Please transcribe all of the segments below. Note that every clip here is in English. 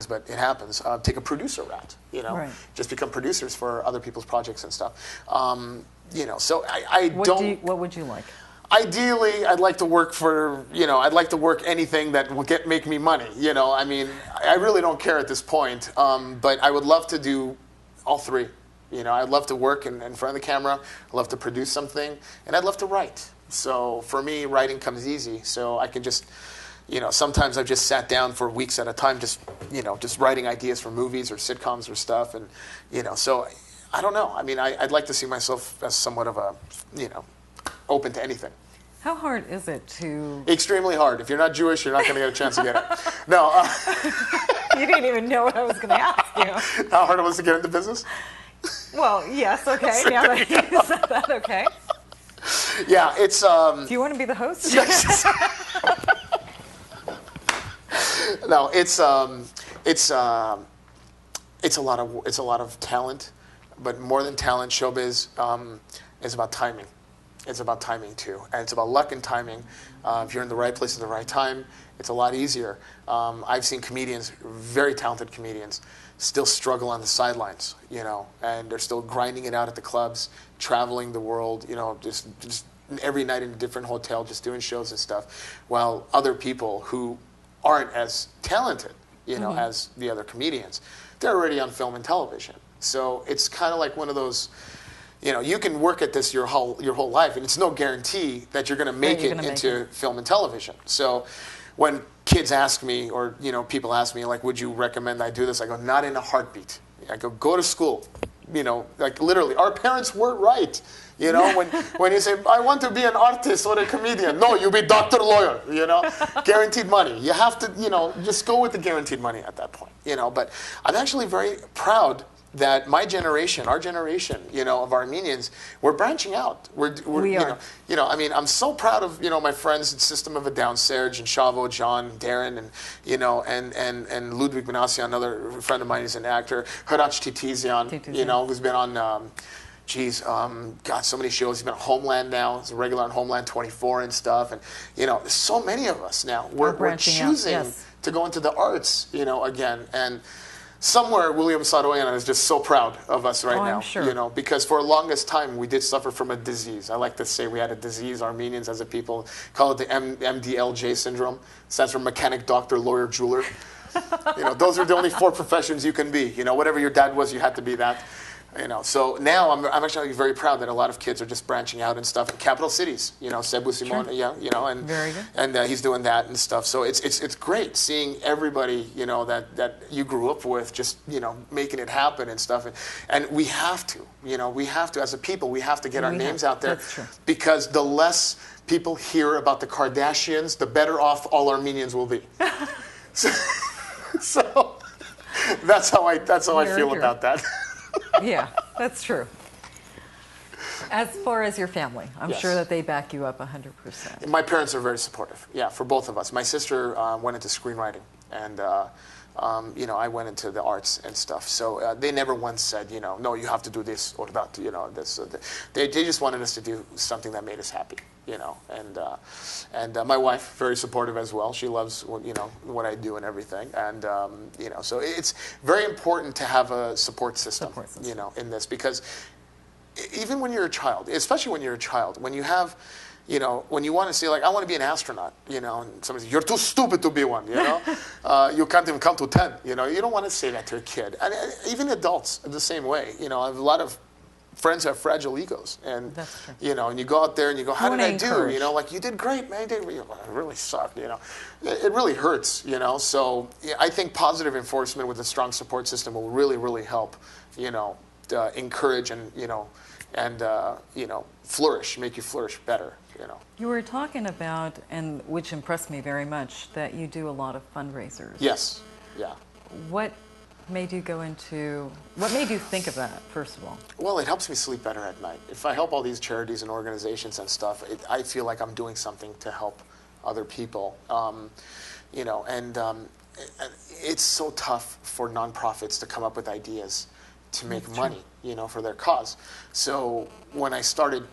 but it happens. Take a producer route, you know, Right. just become producers for other people's projects and stuff. You know, so I don't. What would you like? Ideally, I'd like to work for, you know, I'd like to work anything that will make me money. You know, I mean, I really don't care at this point, but I would love to do all three. You know, I'd love to work in front of the camera. I'd love to produce something, and I'd love to write. So for me, writing comes easy. So I can just, you know, sometimes I've just sat down for weeks at a time, just, you know, just writing ideas for movies or sitcoms or stuff, and, you know, so I don't know. I mean, I'd like to see myself as somewhat of a, you know, open to anything. How hard is it to... Extremely hard. If you're not Jewish, you're not going to get a chance to get it. No. You didn't even know what I was going to ask you. How hard it was to get into business? Well, yes, okay. Now that you said that, okay. Yeah, it's... Do you want to be the host? Yes. No, it's a lot of talent, but more than talent, showbiz is about timing. It's about timing too, and it's about luck and timing. If you're in the right place at the right time, it's a lot easier. I've seen comedians, very talented comedians, still struggle on the sidelines, you know, and they're still grinding it out at the clubs, traveling the world, you know, just every night in a different hotel, just doing shows and stuff, while other people who aren't as talented, you know, as the other comedians, they're already on film and television. So it's kind of like one of those, you know, you can work at this your whole life, and it's no guarantee that you're going to make it into film and television. So when kids ask me, or, you know, people ask me, like, would you recommend I do this? I go, not in a heartbeat. I go to school. You know, like, literally, our parents were right. You know, when you say, I want to be an artist or a comedian. No, you be doctor, lawyer, you know, guaranteed money. You have to, you know, just go with the guaranteed money at that point, you know. But I'm actually very proud that my generation, our generation, you know, of Armenians, we're branching out. We are. You know, I mean, I'm so proud of, you know, my friends in System of a Down, Serge and Shavo, John, Darren, and, you know, and Ludwig Benassi, another friend of mine, is an actor. Harac Titizian, you know, who's been on, got so many shows. He's been on Homeland now. He's a regular on Homeland 24 and stuff. And, you know, so many of us now, we're choosing to go into the arts, you know, again. And somewhere, William Saroyan is just so proud of us right now, sure. You know, because for the longest time, we did suffer from a disease. I like to say we had a disease, Armenians as a people, call it the MDLJ syndrome. Stands for mechanic, doctor, lawyer, jeweler. You know, those are the only 4 professions you can be. You know, whatever your dad was, you had to be that. You know, so now I'm actually very proud that a lot of kids are just branching out and stuff in capital cities. You know, Sebu Simon, yeah, you know, and very good. And he's doing that and stuff. So it's great seeing everybody, you know, that you grew up with, just, you know, making it happen and stuff. And we have to, you know, as a people, we have to get our names out there. That's true. Because the less people hear about the Kardashians, the better off all Armenians will be. so that's how I feel about that. Yeah, that's true. As far as your family, I'm sure that they back you up 100%. My parents are very supportive, yeah, for both of us. My sister went into screenwriting, and you know, I went into the arts and stuff. So they never once said, you know, no, you have to do this or that, you know. This. They just wanted us to do something that made us happy, you know. And my wife, very supportive as well. She loves, you know, what I do and everything. And you know, so it's very important to have a support system, you know, in this, because even when you're a child, especially when you're a child, when you have, you know, when you want to say, like, I want to be an astronaut, you know, and somebody says, you're too stupid to be one, you know, you can't even count to 10, you know, you don't want to say that to a kid. And even adults are the same way, you know. I have a lot of friends who have fragile egos, and, you know, and you go out there and you go, how did I do? You know, like, you did great, man, you know, it really sucked, you know. It really hurts, you know. So yeah, I think positive enforcement with a strong support system will really, really help, you know, encourage and, you know, flourish, make you flourish better, you know. You were talking about, and which impressed me very much, that you do a lot of fundraisers. Yes, yeah. What made you think of that, first of all? Well, it helps me sleep better at night. If I help all these charities and organizations and stuff, I feel like I'm doing something to help other people, you know, and it's so tough for nonprofits to come up with ideas to make money, you know, for their cause. So when I started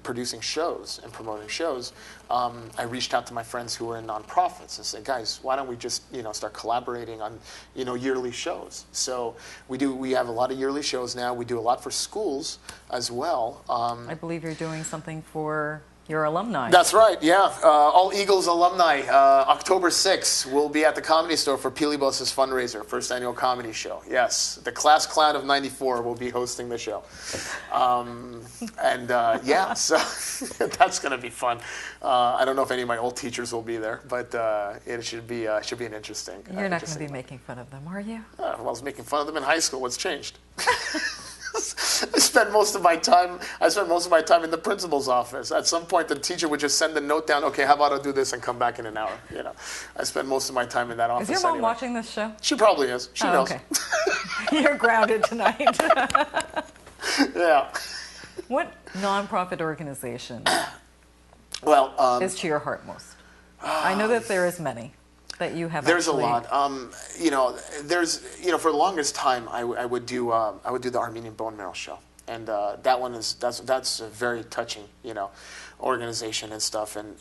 producing shows and promoting shows, I reached out to my friends who were in nonprofits and said, guys, why don't we just start collaborating on yearly shows? So we have a lot of yearly shows now. We do a lot for schools as well. I believe you're doing something for your alumni. That's right, yeah. All Eagles alumni, October 6th, will be at the Comedy Store for Pilibos's fundraiser, first annual comedy show. Yes, the class clown of '94 will be hosting the show. Yeah, so that's going to be fun. I don't know if any of my old teachers will be there, but it should be an interesting. You're not going to be making fun of them, are you? Well, I was making fun of them in high school. What's changed? I spent most of my time in the principal's office. At some point, the teacher would just send a note down. Okay, how about I do this and come back in an hour? I spent most of my time in that office. Is your mom anyway. watching this show? She probably is. She knows. Okay. You're grounded tonight. Yeah. What nonprofit organization is to your heart most? I know that there is many that you have. There's a lot. There's for the longest time I would do the Armenian bone marrow show, and that's a very touching organization and stuff, and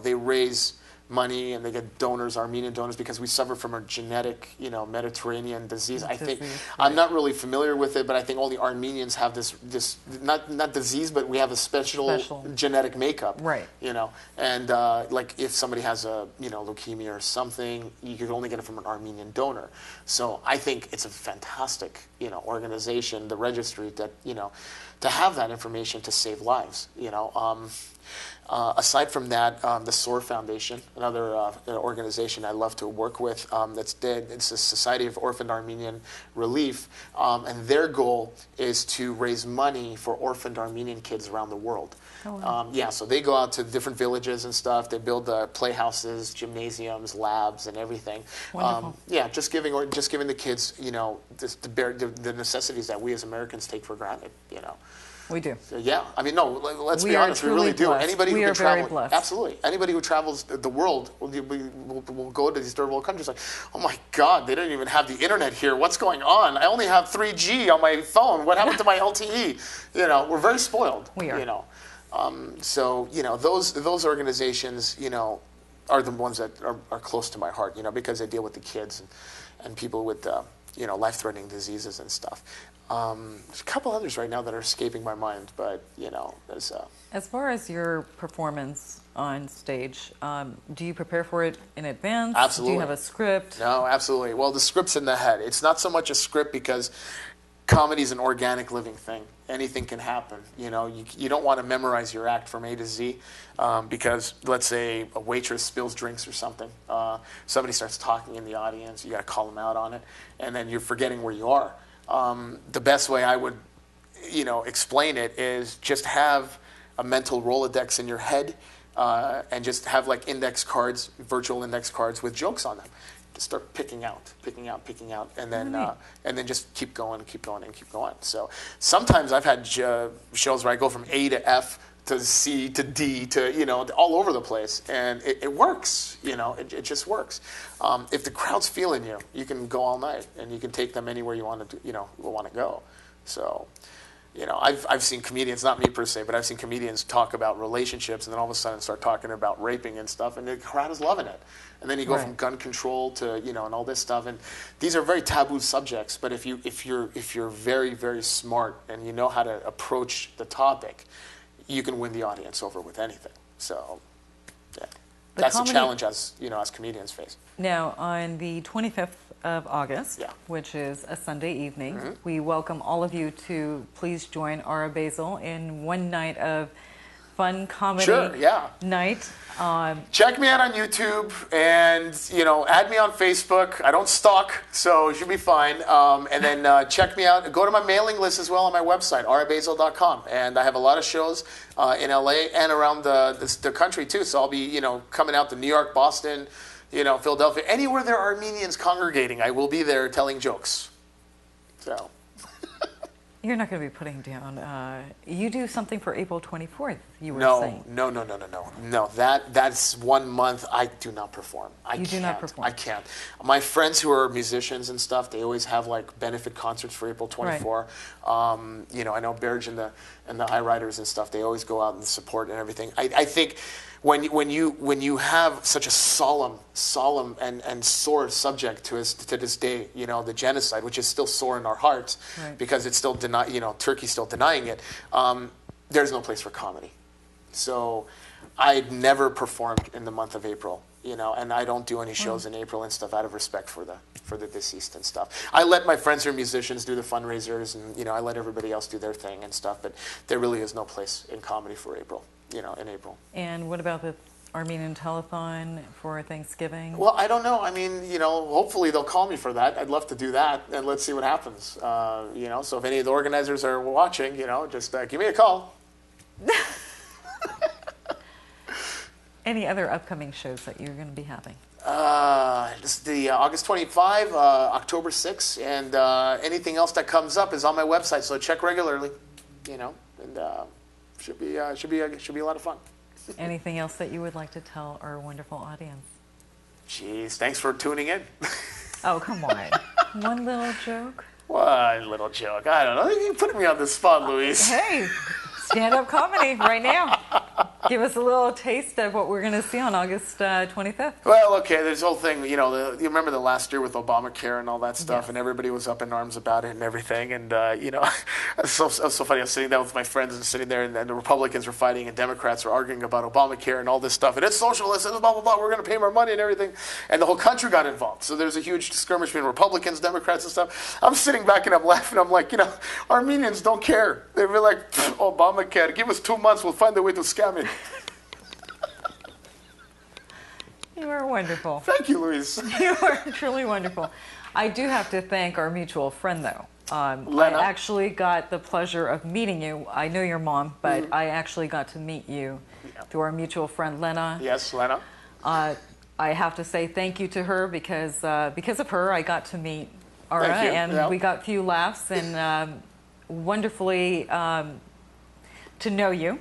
they raise money and they get donors, Armenian donors, because we suffer from a genetic Mediterranean disease. I think I'm not really familiar with it, but I think only Armenians have this not disease, but we have a special genetic makeup. Right. And like if somebody has a leukemia or something, you could only get it from an Armenian donor. So I think it's a fantastic organization, the registry, that to have that information to save lives. Aside from that, the SOAR Foundation, another organization I love to work with, it's a Society of Orphaned Armenian Relief, and their goal is to raise money for orphaned Armenian kids around the world. Oh, wow. So they go out to different villages and stuff. They build playhouses, gymnasiums, labs, and everything. Wonderful. Just giving the kids, the necessities that we as Americans take for granted. We do. Yeah, I mean, no. Let's be honest. We really do. Blessed. Anybody who can travel, very blessed. Absolutely. Anybody who travels the world will go to these third world countries like, oh my God, they don't even have the internet here. What's going on? I only have 3G on my phone. What happened to my LTE? We're very spoiled. We are. Those organizations, are the ones that are close to my heart. Because they deal with the kids and people with life-threatening diseases and stuff. There's a couple others right now that are escaping my mind, but there's. As far as your performance on stage, do you prepare for it in advance? Absolutely. Do you have a script? No, absolutely. Well, the script's in the head. It's not so much a script because comedy is an organic living thing. Anything can happen. You don't want to memorize your act from A to Z because let's say a waitress spills drinks or something. Somebody starts talking in the audience. You got to call them out on it, and then you're forgetting where you are. The best way I would, explain it is just have a mental Rolodex in your head and just have like virtual index cards with jokes on them. Just start picking out, and then just keep going. So sometimes I've had shows where I go from A to F to C to D to all over the place, and it works. It just works. If the crowd's feeling you, you can go all night, and you can take them anywhere you want to go. So, I've seen comedians, not me per se, but I've seen comedians talk about relationships, and then all of a sudden start talking about raping and stuff, and the crowd is loving it. And then you go from gun control to and all this stuff, and these are very taboo subjects. But if you're very, very smart and you know how to approach the topic, you can win the audience over with anything. So, yeah, that's a challenge as comedians face. Now, on the 25th of August, which is a Sunday evening, we welcome all of you to please join ARA Basil in one night of fun comedy night. Check me out on YouTube and add me on Facebook. I don't stalk, so it should be fine. And then check me out. Go to my mailing list as well on my website, arabasil.com. And I have a lot of shows in LA and around the country too. So I'll be coming out to New York, Boston, Philadelphia, anywhere there are Armenians congregating. I will be there telling jokes. So. You're not going to be putting down. You do something for April 24th. you were saying. No. That's 1 month I do not perform. You do not perform. I can't. My friends who are musicians and stuff, they always have like benefit concerts for April 24. Right. You know, I know Berge and the High Riders and stuff. They always go out and support and everything. I think when you have such a solemn and sore subject to this day, you know, the genocide, which is still sore in our hearts, right, because it's still Turkey's still denying it. There's no place for comedy. So I'd never performed in the month of April, you know, and I don't do any shows in April and stuff out of respect for the deceased and stuff. I let my friends who are musicians do the fundraisers, and, you know, I let everybody else do their thing and stuff, but there really is no place in comedy for April, you know, in April. And what about the Armenian telethon for Thanksgiving? Well, I don't know. I mean, you know, hopefully they'll call me for that. I'd love to do that, and let's see what happens. You know, so if any of the organizers are watching, you know, just give me a call. Any other upcoming shows that you're going to be having? Just the August 25, October 6, and anything else that comes up is on my website. So check regularly, you know, and should be a lot of fun. Anything else that you would like to tell our wonderful audience? Jeez, thanks for tuning in. Oh, come on. One little joke? One little joke. I don't know. You're putting me on the spot, Louise. Hey, stand-up comedy right now. Give us a little taste of what we're going to see on August 25th. Well, okay, there's the whole thing, you know, you remember the last year with Obamacare and all that stuff, yes, and everybody was up in arms about it and everything, and, you know, it was so funny. I was sitting there with my friends and sitting there, and the Republicans were fighting, and Democrats were arguing about Obamacare and all this stuff, and it's socialist, and blah, blah, blah, we're going to pay more money and everything, and the whole country got involved. So there's a huge skirmish between Republicans, Democrats, and stuff. I'm sitting back, and I'm laughing. I'm like, you know, Armenians don't care. They were like, Obamacare, give us 2 months, we'll find a way to scam it. You are wonderful. Thank you, Louise. You are truly wonderful. I do have to thank our mutual friend, though. Lena? I actually got the pleasure of meeting you. I know your mom, but I actually got to meet you through our mutual friend, Lena. Yes, Lena. I have to say thank you to her because of her, I got to meet ARA, and we got a few laughs, and wonderfully to know you.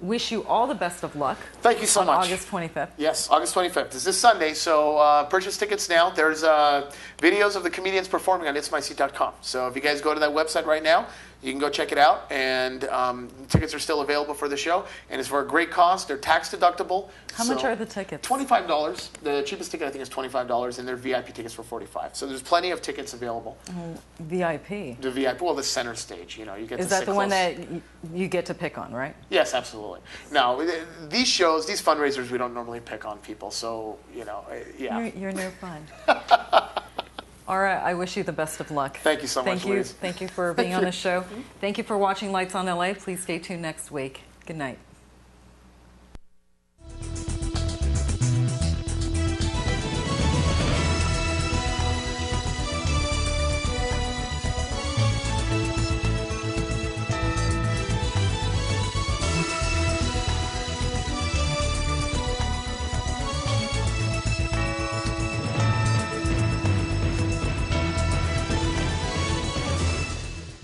Wish you all the best of luck. Thank you so much. August 25th. Yes, August 25th. It's this Sunday, so purchase tickets now. There's videos of the comedians performing on itsmyseat.com. So if you guys go to that website right now, you can go check it out. And tickets are still available for the show. And it's for a great cause. They're tax deductible. How much are the tickets? $25. The cheapest ticket, I think, is $25, and their VIP tickets for $45. So there's plenty of tickets available. VIP? The VIP, well, the center stage. You know, you get. Is that the one that you get to pick on, right? Yes, absolutely. Now, these shows, these fundraisers, we don't normally pick on people. So, you know, yeah. You're no fun. ARA, I wish you the best of luck. Thank you so much, Louise. Thank you for being on the show. Thank you for watching Lights on LA. Please stay tuned next week. Good night.